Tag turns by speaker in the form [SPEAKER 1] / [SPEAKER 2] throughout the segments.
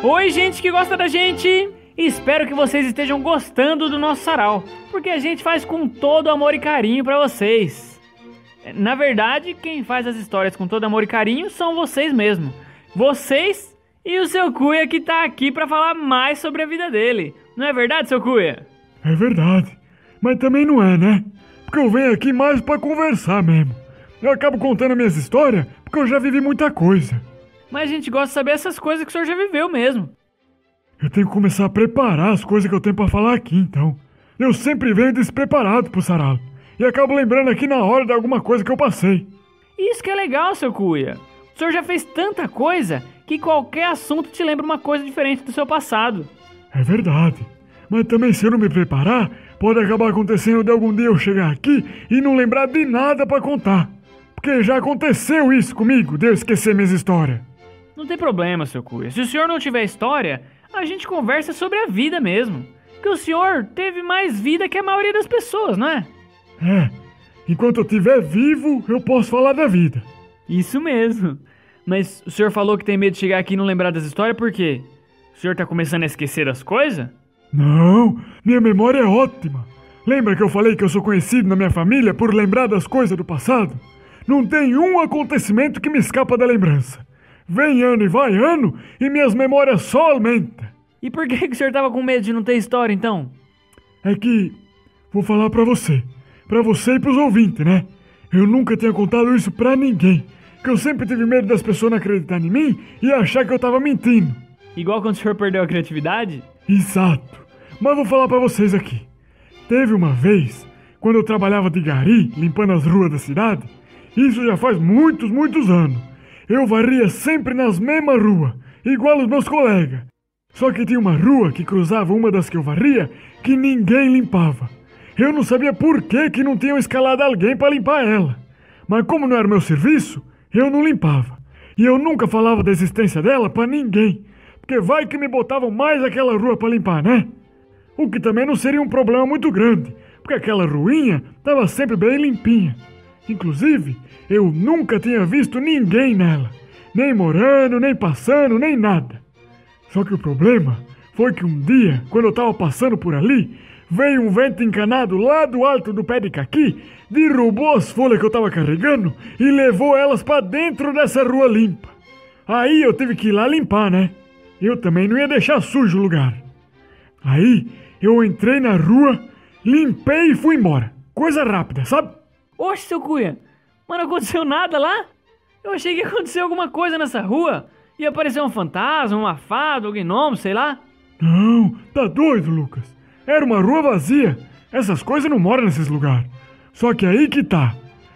[SPEAKER 1] Oi, gente que gosta da gente! Espero que vocês estejam gostando do nosso sarau, porque a gente faz com todo amor e carinho pra vocês. Na verdade, quem faz as histórias com todo amor e carinho são vocês mesmo. Vocês e o seu Cuia que tá aqui pra falar mais sobre a vida dele. Não é verdade, seu Cuia?
[SPEAKER 2] É verdade, mas também não é, né? Porque eu venho aqui mais pra conversar mesmo. Eu acabo contando minhas histórias porque eu já vivi muita coisa.
[SPEAKER 1] Mas a gente gosta de saber essas coisas que o senhor já viveu mesmo.
[SPEAKER 2] Eu tenho que começar a preparar as coisas que eu tenho pra falar aqui, então. Eu sempre venho despreparado pro sarau. E acabo lembrando aqui na hora de alguma coisa que eu passei.
[SPEAKER 1] Isso que é legal, seu Cuia. O senhor já fez tanta coisa que qualquer assunto te lembra uma coisa diferente do seu passado.
[SPEAKER 2] É verdade. Mas também se eu não me preparar, pode acabar acontecendo de algum dia eu chegar aqui e não lembrar de nada pra contar. Porque já aconteceu isso comigo, de eu esquecer minhas histórias.
[SPEAKER 1] Não tem problema, seu Cuia. Se o senhor não tiver história, a gente conversa sobre a vida mesmo. Porque o senhor teve mais vida que a maioria das pessoas, não é?
[SPEAKER 2] É, enquanto eu estiver vivo, eu posso falar da vida.
[SPEAKER 1] Isso mesmo. Mas o senhor falou que tem medo de chegar aqui e não lembrar das histórias por quê? O senhor tá começando a esquecer as coisas?
[SPEAKER 2] Não, minha memória é ótima. Lembra que eu falei que eu sou conhecido na minha família por lembrar das coisas do passado? Não tem um acontecimento que me escapa da lembrança. Vem ano e vai ano e minhas memórias só aumentam.
[SPEAKER 1] E por que o senhor tava com medo de não ter história, então?
[SPEAKER 2] É que... vou falar pra você e pros ouvintes, né? Eu nunca tinha contado isso pra ninguém. Que eu sempre tive medo das pessoas não acreditarem em mim e achar que eu tava mentindo.
[SPEAKER 1] Igual quando o senhor perdeu a criatividade?
[SPEAKER 2] Exato. Mas vou falar pra vocês aqui. Teve uma vez, quando eu trabalhava de gari, limpando as ruas da cidade, isso já faz muitos, muitos anos. Eu varria sempre nas mesmas ruas, igual os meus colegas. Só que tinha uma rua que cruzava uma das que eu varria que ninguém limpava. Eu não sabia por que não tinham escalado alguém para limpar ela. Mas como não era meu serviço, eu não limpava. E eu nunca falava da existência dela para ninguém. Porque vai que me botavam mais aquela rua para limpar, né? O que também não seria um problema muito grande, porque aquela ruinha estava sempre bem limpinha. Inclusive, eu nunca tinha visto ninguém nela. Nem morando, nem passando, nem nada. Só que o problema foi que um dia, quando eu estava passando por ali, veio um vento encanado lá do alto do pé de caqui, derrubou as folhas que eu estava carregando e levou elas para dentro dessa rua limpa. Aí eu tive que ir lá limpar, né? Eu também não ia deixar sujo o lugar. Aí eu entrei na rua, limpei e fui embora. Coisa rápida, sabe?
[SPEAKER 1] Oxe, seu Cuia, mas não aconteceu nada lá? Eu achei que ia acontecer alguma coisa nessa rua. Ia aparecer um fantasma, uma fada, um gnomo, sei lá.
[SPEAKER 2] Não, tá doido, Lucas. Era uma rua vazia. Essas coisas não moram nesses lugares. Só que aí que tá.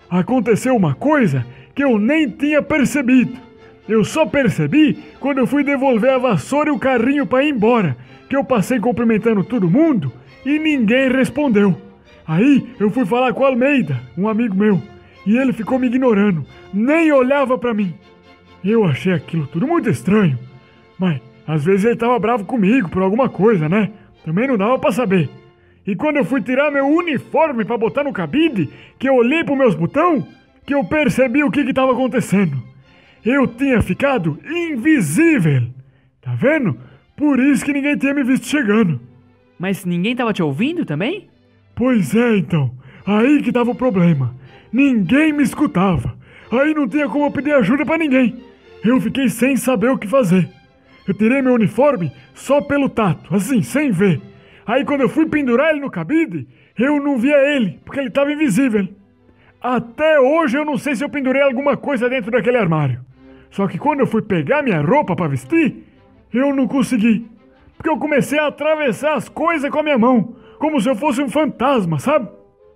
[SPEAKER 2] Aconteceu uma coisa que eu nem tinha percebido. Eu só percebi quando eu fui devolver a vassoura e o carrinho pra ir embora, que eu passei cumprimentando todo mundo e ninguém respondeu. Aí eu fui falar com o Almeida, um amigo meu, e ele ficou me ignorando, nem olhava pra mim. Eu achei aquilo tudo muito estranho, mas às vezes ele tava bravo comigo por alguma coisa, né? Também não dava pra saber. E quando eu fui tirar meu uniforme pra botar no cabide, que eu olhei pros meus botões, que eu percebi o que tava acontecendo. Eu tinha ficado invisível. Tá vendo? Por isso que ninguém tinha me visto chegando.
[SPEAKER 1] Mas ninguém tava te ouvindo também?
[SPEAKER 2] Pois é, então. Aí que tava o problema. Ninguém me escutava. Aí não tinha como eu pedir ajuda pra ninguém. Eu fiquei sem saber o que fazer. Eu tirei meu uniforme só pelo tato, assim, sem ver. Aí quando eu fui pendurar ele no cabide, eu não via ele, porque ele tava invisível. Até hoje eu não sei se eu pendurei alguma coisa dentro daquele armário. Só que quando eu fui pegar minha roupa pra vestir, eu não consegui. Porque eu comecei a atravessar as coisas com a minha mão, como se eu fosse um fantasma, sabe?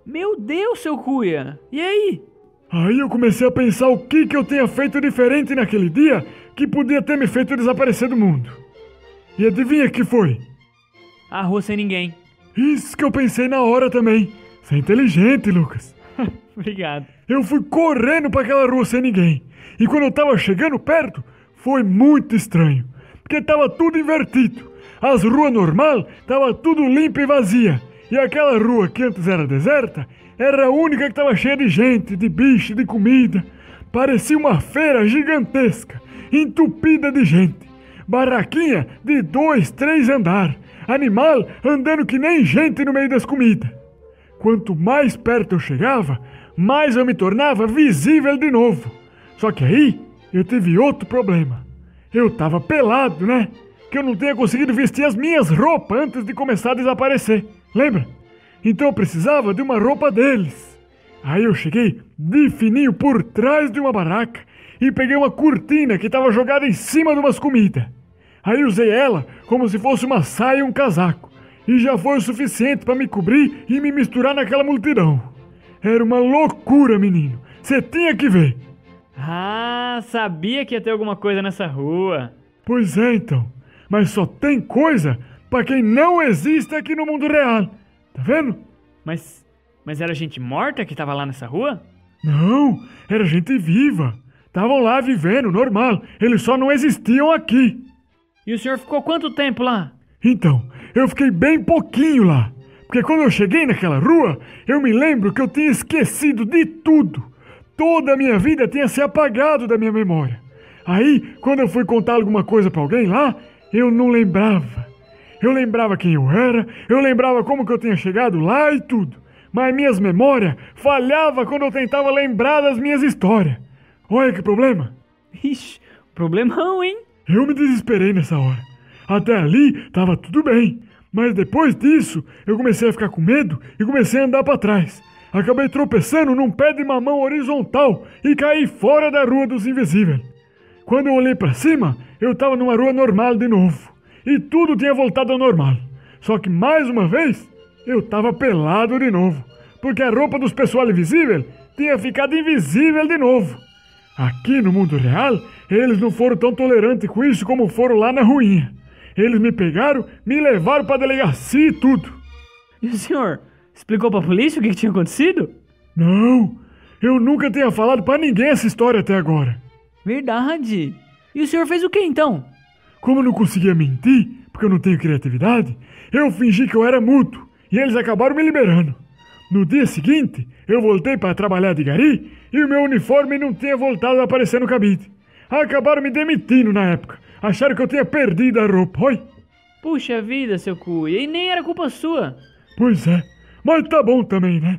[SPEAKER 1] Meu Deus, seu Cuia! E aí?
[SPEAKER 2] Aí eu comecei a pensar o que eu tinha feito diferente naquele dia que podia ter me feito desaparecer do mundo. E adivinha que foi?
[SPEAKER 1] A rua sem ninguém.
[SPEAKER 2] Isso que eu pensei na hora também. Você é inteligente, Lucas.
[SPEAKER 1] Obrigado.
[SPEAKER 2] Eu fui correndo para aquela rua sem ninguém. E quando eu tava chegando perto, foi muito estranho. Porque tava tudo invertido. As ruas normal tava tudo limpa e vazia. E aquela rua que antes era deserta, era a única que tava cheia de gente, de bicho, de comida. Parecia uma feira gigantesca, entupida de gente. barraquinha de 2, 3 andar, animal andando que nem gente no meio das comidas. Quanto mais perto eu chegava, mais eu me tornava visível de novo. Só que aí eu tive outro problema. Eu tava pelado, né? Que eu não tinha conseguido vestir as minhas roupas antes de começar a desaparecer. Lembra? Então eu precisava de uma roupa deles. Aí eu cheguei de fininho por trás de uma barraca e peguei uma cortina que estava jogada em cima de umas comidas. Aí usei ela como se fosse uma saia e um casaco. E já foi o suficiente para me cobrir e me misturar naquela multidão. Era uma loucura, menino. Você tinha que ver.
[SPEAKER 1] Ah, sabia que ia ter alguma coisa nessa rua.
[SPEAKER 2] Pois é, então. Mas só tem coisa para quem não existe aqui no mundo real. Tá vendo?
[SPEAKER 1] Mas era gente morta que tava lá nessa rua?
[SPEAKER 2] Não, era gente viva. Estavam lá vivendo, normal. Eles só não existiam aqui.
[SPEAKER 1] E o senhor ficou quanto tempo lá?
[SPEAKER 2] Então, eu fiquei bem pouquinho lá. Porque quando eu cheguei naquela rua, eu me lembro que eu tinha esquecido de tudo. Toda a minha vida tinha se apagado da minha memória. Aí, quando eu fui contar alguma coisa pra alguém lá, eu não lembrava. Eu lembrava quem eu era, eu lembrava como que eu tinha chegado lá e tudo. Mas minhas memórias falhavam quando eu tentava lembrar das minhas histórias. Olha que problema.
[SPEAKER 1] Ixi, problemão, hein?
[SPEAKER 2] Eu me desesperei nessa hora. Até ali tava tudo bem. Mas depois disso, eu comecei a ficar com medo e comecei a andar pra trás. Acabei tropeçando num pé de mamão horizontal e caí fora da Rua dos Invisíveis. Quando eu olhei pra cima, eu tava numa rua normal de novo. E tudo tinha voltado ao normal. Só que mais uma vez, eu tava pelado de novo. Porque a roupa dos pessoal invisível tinha ficado invisível de novo. Aqui no mundo real, eles não foram tão tolerantes com isso como foram lá na ruinha. Eles me pegaram, me levaram pra delegacia e tudo.
[SPEAKER 1] E o senhor explicou pra polícia o que tinha acontecido?
[SPEAKER 2] Não, eu nunca tinha falado pra ninguém essa história até agora.
[SPEAKER 1] Verdade. E o senhor fez o que então?
[SPEAKER 2] Como eu não conseguia mentir, porque eu não tenho criatividade, eu fingi que eu era mudo e eles acabaram me liberando. No dia seguinte, eu voltei para trabalhar de gari e o meu uniforme não tinha voltado a aparecer no cabide. Acabaram me demitindo na época. Acharam que eu tinha perdido a roupa, oi?
[SPEAKER 1] Puxa vida, seu cuia, e nem era culpa sua.
[SPEAKER 2] Pois é, mas tá bom também, né?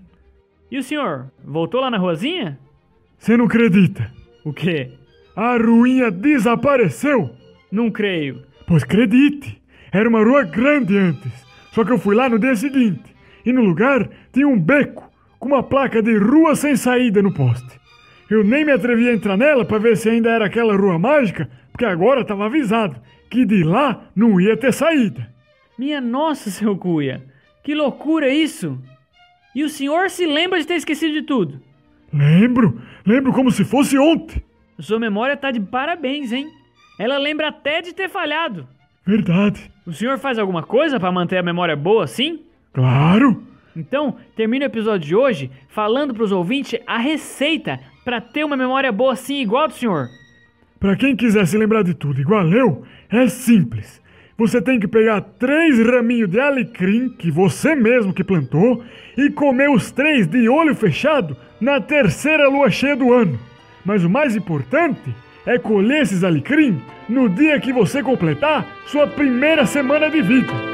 [SPEAKER 1] E o senhor, voltou lá na ruazinha?
[SPEAKER 2] Você não acredita?
[SPEAKER 1] O quê?
[SPEAKER 2] A ruinha desapareceu?
[SPEAKER 1] Não creio.
[SPEAKER 2] Pois acredite, era uma rua grande antes. Só que eu fui lá no dia seguinte e no lugar tinha um beco com uma placa de rua sem saída no poste. Eu nem me atrevi a entrar nela para ver se ainda era aquela rua mágica, porque agora estava avisado que de lá não ia ter saída.
[SPEAKER 1] Minha nossa, seu cuia, que loucura isso! E o senhor se lembra de ter esquecido de tudo?
[SPEAKER 2] Lembro como se fosse ontem.
[SPEAKER 1] Sua memória tá de parabéns, hein? Ela lembra até de ter falhado.
[SPEAKER 2] Verdade.
[SPEAKER 1] O senhor faz alguma coisa para manter a memória boa assim?
[SPEAKER 2] Claro.
[SPEAKER 1] Então, termina o episódio de hoje falando pros ouvintes a receita para ter uma memória boa assim igual a do senhor.
[SPEAKER 2] Para quem quiser se lembrar de tudo igual eu, é simples. Você tem que pegar 3 raminhos de alecrim, que você mesmo que plantou, e comer os 3 de olho fechado na 3ª lua cheia do ano. Mas o mais importante é colher esses alecrim no dia que você completar sua primeira semana de vida.